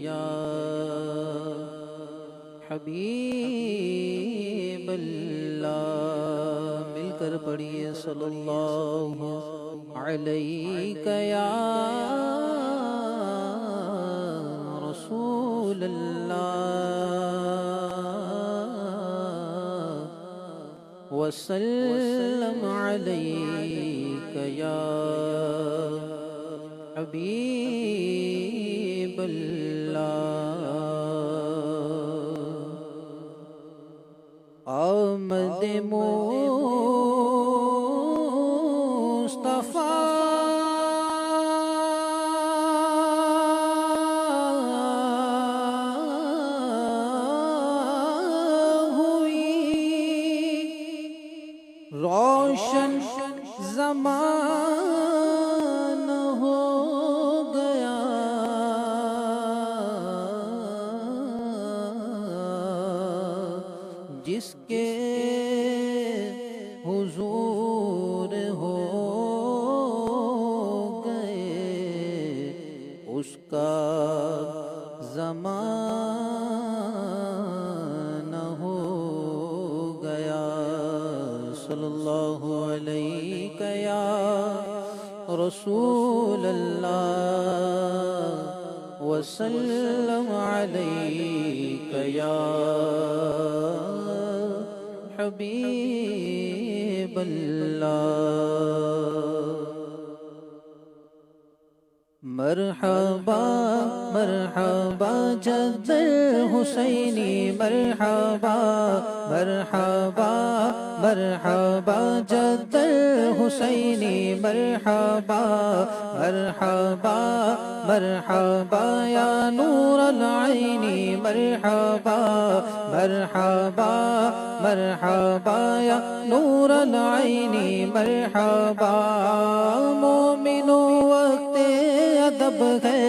یا حبیب اللہ، مل کر پڑھیے صلی اللہ علیہ یا رسول اللہ، وسلم علیک یا حبیب اللہ۔ آمد مصطفیٰ ہوئی، روشن زمانہ ہو گیا، جس کے حضور ہو گئے اس کا زمانہ ہو گیا۔ صلی اللہ علیہ یا رسول اللہ، وسلم علیک یا حبیب اللہ۔ مرحبا مرحبا جد الحسینی، مرحبا مرحبا مرحبا جد الحسینی، مرحبا مرحبا مرحبا یا نور العین، مرحبا مرحبا مرحبا یا نور العین، مرحبا۔ مومنو وقت ادب ہے،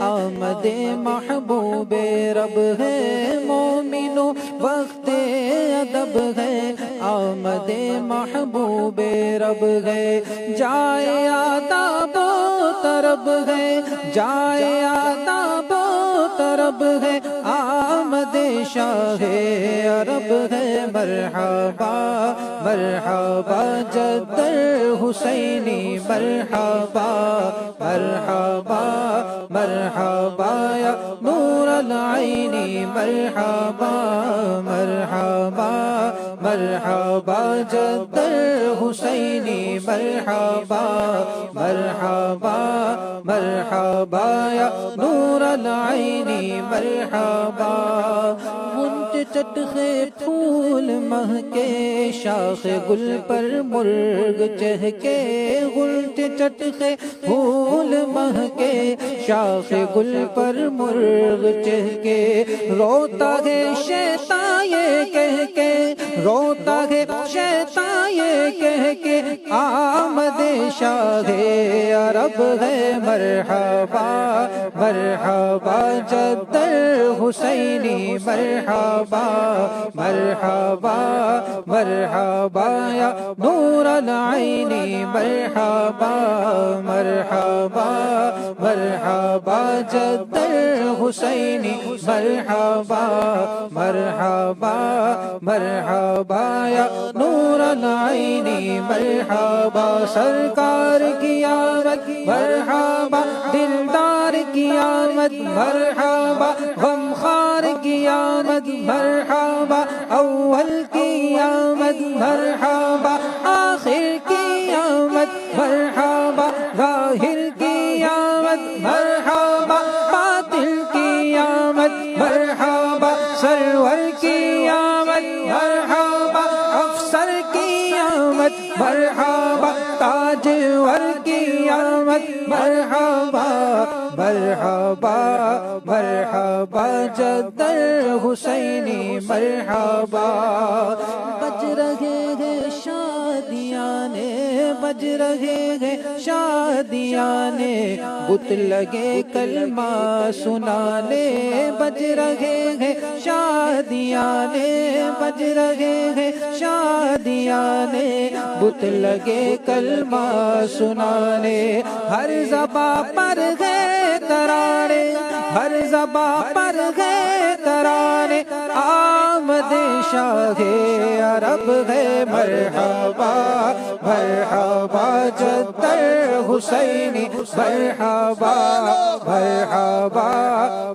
آمد محبوب رب ہے، مومنو وقت ادب ہے، آمد محبوب رب ہے، جائے آداب و طرب ہے، جائے آداب و طرب ہے، آمد شاہ عرب ہے، مرحبا مرحبا جد الحسینی، مرحبا مرحبا مرحبا یا نور العین، مرحبا مرحبا مرحبا جد الحسینی، مرحبا مرحبا مرحبا یا نور العین، مرحبا۔ غنچ چٹخے پھول مہکے، شاخ گل پر مرغ چہکے، غنچ چٹخے پھول مہکے، شاخ گل پر مرغ چہکے، روتا ہے شیطان یہ کہہ کے، روتا ہے شیطان یہ کہہ کے، آمد شاہ عرب ہے، مرحبا مرحبا جد الحسینی، مرحبا مرحبا مرحبا یا نور العین، مرحبا مرحبا مرحبا جد الحسینی، مرحبا مرحبا مرحبا یا نور العین، مرحبا۔ سرکار کی آمد مرحبا، دلدار کی آمد مرحبا، غمخوار کی آمد مرحبا، اول کی آمد مرحبا، آخر کی آمد مرحبا، ظاہر کی آمد مرحبا، باطل کی آمد مرحبا، سرور کی آمد مرحبا، افسر کی آمد مرحبا، تاجور کی آمد مرحبا، مرحبا مرحبا جد الحسینی، مرحبا۔ بج رہے ہیں شادیاں نے، بج رہے ہیں شادیاں نے، بت لگے کلمہ سنانے، بج رہے ہیں شادیاں نے، بج رہے ہیں شادیاں نے، بت لگے کلمہ سنانے، ہر زباں پر ہے ترانے، ہر زباں پر ہے ترانے آمد شاہ عرب ہے مرحبا مرحبا جد الحسینی مرحبا مرحبا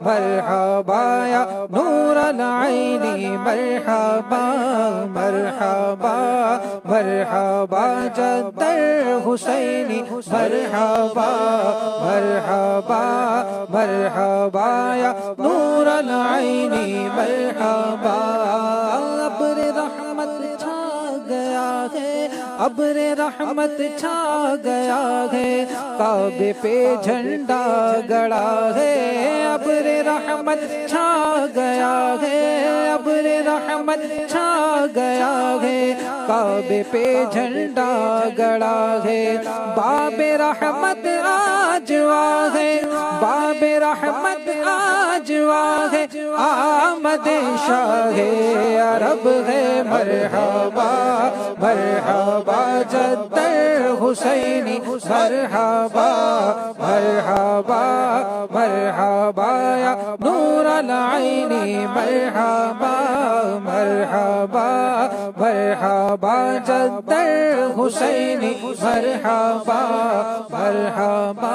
مرحبا یا نور العینی مرحبا مرحبا مرحبا جد الحسینی مرحبا مرحبا مرحبا یا نور العینی مرحبا ابر رحمت چھا گیا ہے ابر رحمت چھا گیا ہے کعبے پہ جھنڈا گڑا ہے ابر رحمت چھا گیا ہے ابر رحمت چھا گیا ہے کعبے پہ جھنڈا گڑا ہے باب رحمت آج واہ ہے باب رحمت آج واہ ہے آمد شاہ عرب ہے مرحبا مرحبا جد الحسینی مرحبا مرحبا مرحبا یا نور العینی مرحبا مرحبا مرحبا جد الحسینی مرحبا مرحبا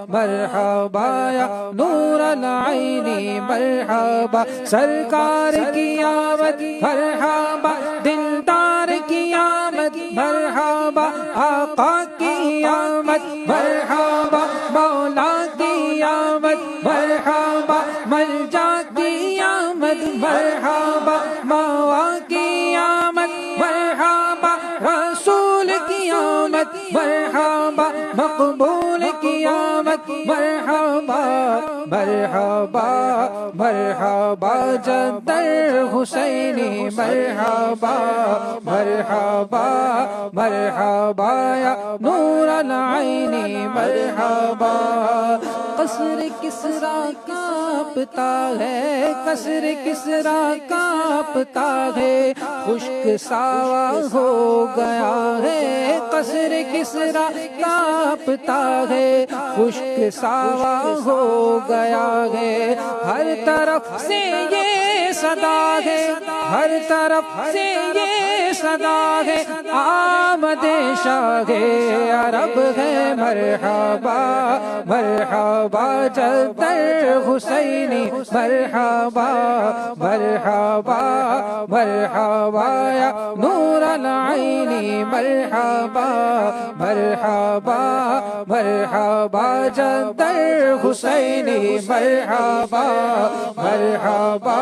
مرحبا یا نور العینی مرحبا سرکار کی آمد مرحبا دلدار کی آمد مرحبا آقا کی آمد مرحبا مولا کی آمد مرحبا ملجا کی آمد مرحبا موا کی آمد مرحبا رسول کی آمد مرحبا مقبول کی آمد مرحبا مرحبا مرحبا جد الحسینی مرحبا مرحبا مرحبا یا نور العینی مرحبا قصر کسریٰ کانپتا ہے قصر کسریٰ کانپتا ہے خشک ساوا ہو گیا ہے قصر کسریٰ کانپتا ہے خشک ساوا ہو گیا ہے ہر طرف سے یہ صدا ہے ہر طرف سے یہ صدا ہے آمد شاہ عرب ہے مرحبا مرحبا جد الحسینی مرحبا مرحبا مرحبا یا نور العینی مرحبا مرحبا مرحبا جد الحسینی مرحبا مرحبا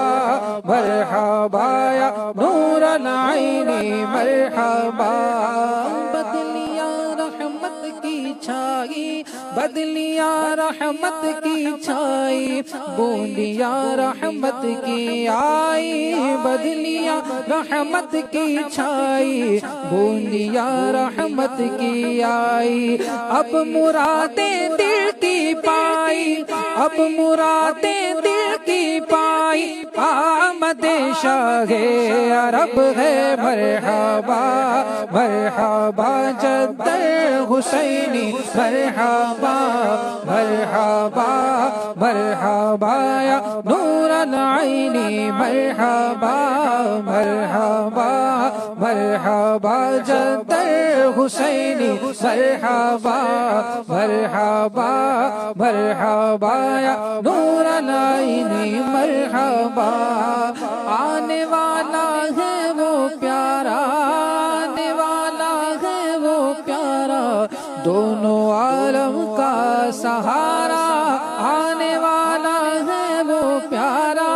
مرحبا یا نور العینی مرحبا بدلیا رحمت کی چھائی بدلیا رحمت کی چھائی بوندیا رحمت کی آئی بدلیا رحمت کی چھائی بوندیا رحمت کی آئی اب مرادیں دل کی پائی اب مرادیں دل کی پائی آمد شاہ عرب ہے مرحبا مرحبا جد الحسینی مرحبا مرحبا مرحبا یا نور العینی مرحبا مرحبا مرحبا جد الحسینی مرحبا مرحبا مرحبا یا نور العینی مرحبا آنے والا ہے وہ پیارا آنے والا ہے وہ پیارا دونوں عالم کا سہارا آنے والا ہے وہ پیارا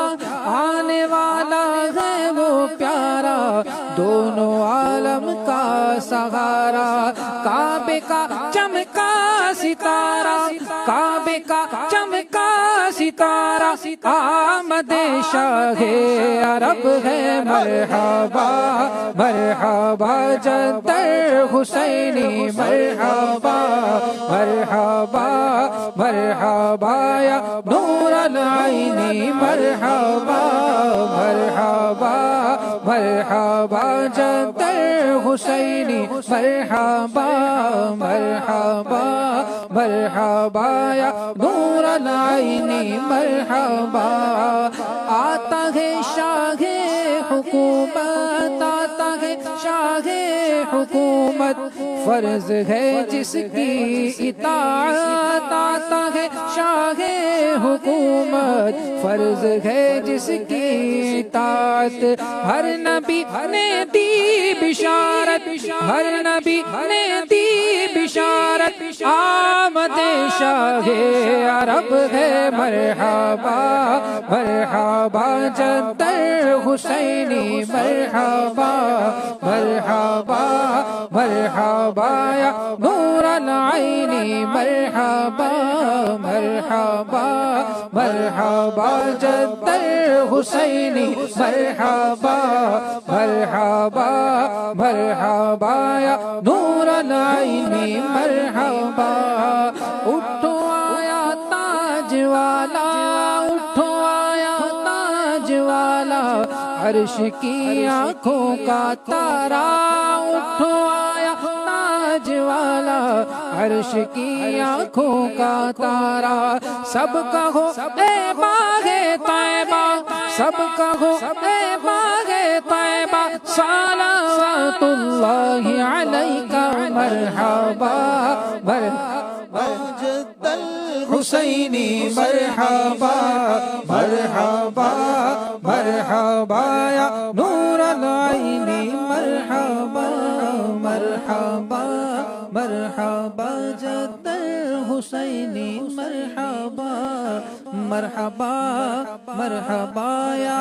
آنے والا ہے وہ پیارا دونوں عالم کا سہارا کعبے کا چمکا ستارہ کعبے کا چمکا ستارہ آمد شاہ عرب ہے مرحبا مرحبا جد الحسینی مرحبا مرحبا مرحبا یا نور العینی مرحبا مرحبا مرحبا جد الحسینی مرحبا مرحبا مرحبا یا نور العینی مرحبا آتا ہے شاہ حکومت آتا ہے شاہ حکومت فرض ہے جس کی اطاعت آتا ہے شاہ حکومت فرض ہے جس کی اطاعت ہر نبی نے دی بشارت ہر نبی نے دی بشارت آمد شاہ عرب ہے مرحبا مرحبا جد الحسینی مرحبا مرحبا مرحبا یا نور العینی مرحبا مرحبا مرحبا جد الحسینی مرحبا مرحبا مرحبا یا نور العینی مرحبا اٹھو آیا تاج والا اٹھو آیا تاج والا عرش کی آنکھوں کا تارا اٹھو آیا تاج والا عرش کی آنکھوں کا تارا سب کہو اے باغ طیبہ سب کہو اے باغ طیبہ صلوات اللہ علیکہ مرحبا مرحبا جد الحسینی مرحبا مرحبا مرحبا یا نور العینی مرحبا مرحبا مرحبا جد الحسینی مرحبا مرحبا مرحبا یا